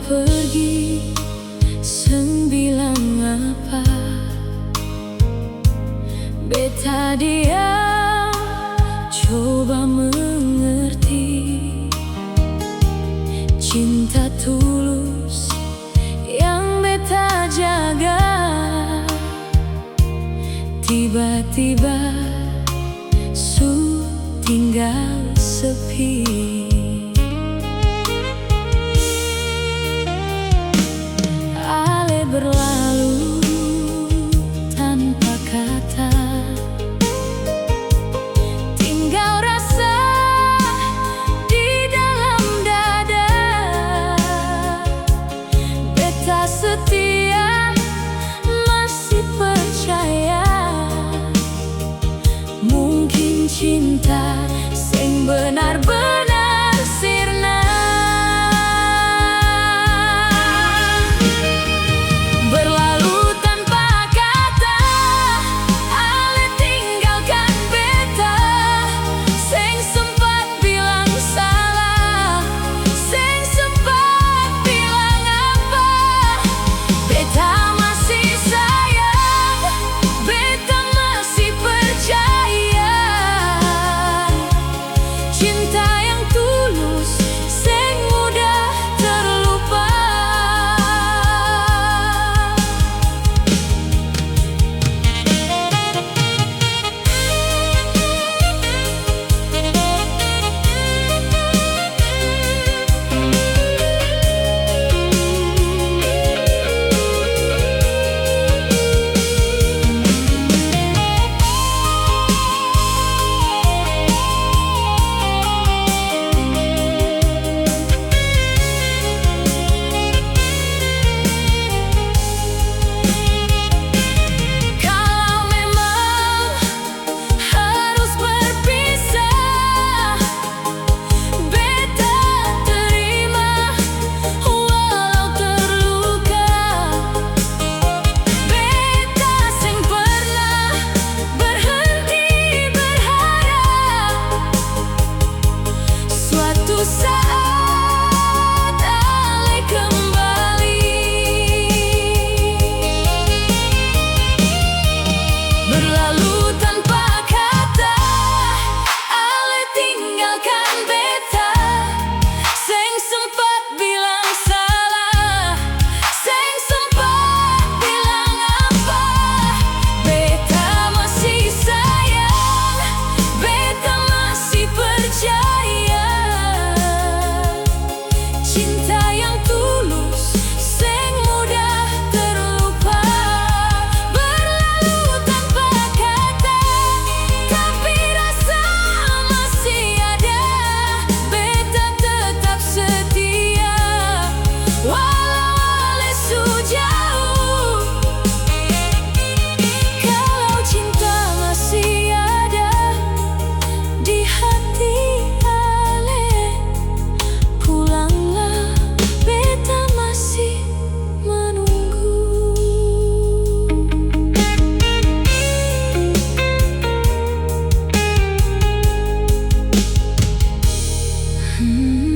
pergi, seng bilang apa. Beta diam, coba mengerti. Cinta tulus yang beta jaga, tiba-tiba su tinggal sepi. Ale berlalu tanpa kata, tinggal rasa di dalam dada. Beta setia, masih percaya, mungkin cinta sing benar-benar sirna. Berlalu tanpa kata, ale tinggalkan beta. Sing sempat bilang salah, sing sempat bilang apa. Beta masih sayang, beta masih percaya. Cinta yang tulus sing mudah terlupa. Kalau memang harus berpisah, beta terima walau terluka. Beta sing pernah berhenti berharap, suatu saat ale kembali. Berlalu tanpa kata, ale tinggalkan beta. Sing sempat bilang salah, sing sempat bilang apa. Beta masih sayang, beta masih percaya. Cinta yang tulus sing mudah terlupa. Berlalu tanpa kata, tapi rasa masih ada. Beta tetap setia, walau ale su jauh. Kalau cinta masih ada di hati ale, pulanglah, beta masih menunggu. Hmm.